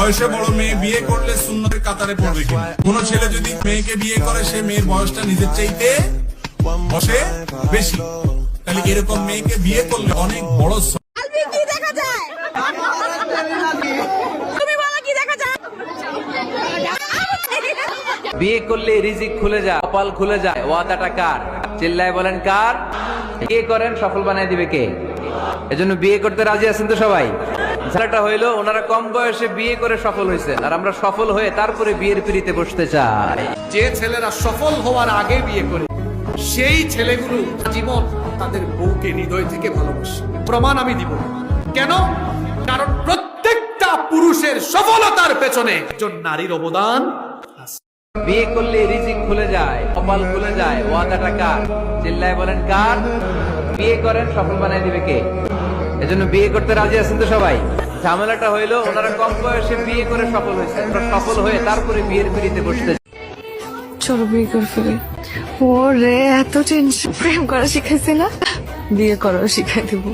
বয়সে বড় মেয়ে বিয়ে করলে সুন্নতের কাতারে পড়বে কিনা? কোন ছেলে যদি মেয়েকে বিয়ে করে সে মেয়ের বয়সটা নিজের চাইতে বসে বেশি, তাহলে এরকম মেয়েকে বিয়ে করলে অনেক বড় কি দেখা যায়? তুমি বলো কি দেখা যায়? বিয়ে করলে রিজিক খুলে যায়, কপাল খুলে যায়। ওয়াদাটা কার? চিল্লায় বলেন কার? বিয়ে করেন সফল বানিয়ে দিবে কে? এজন্য বিয়ে করতে রাজি আছেন তো সবাই? ঝাড়াটা হইলো ওনারা কম বয়সে বিয়ে করে সফল হয়েছেন, আর আমরা সফল হয়ে তারপরে বিয়ের পিড়িতে বসতে চাই। যে ছেলেরা সফল হওয়ার আগে বিয়ে করে সেই ছেলেগুলো জীবন তাদের বউকে হৃদয় থেকে ভালোবাসে। প্রমাণ আমি দিব। কেন? কারণ প্রত্যেকটা পুরুষের সফলতার পেছনে একজন নারীর অবদান। বিয়ে করলে রিজিক খুলে যায়, কপাল খুলে যায়। ওয়াদাটা কার? চিল্লায় বলেন কার? বিয়ে করেন সফল বানিয়ে দিবে কে? এজন্য বিয়ে করতে রাজি আছেন তো সবাই? ঝামেলাটা হইলো ওনারা কম বয়সে বিয়ে করে সফল হয়েছে, আমরা সফল হয়ে তারপরে বিয়ের পিড়িতে বসতে। চলো বিয়ে করে ফেলি। ওরে এত টেনশন, প্রেম করা শিখাইছে না, বিয়ে করাও শিখাই দেবো।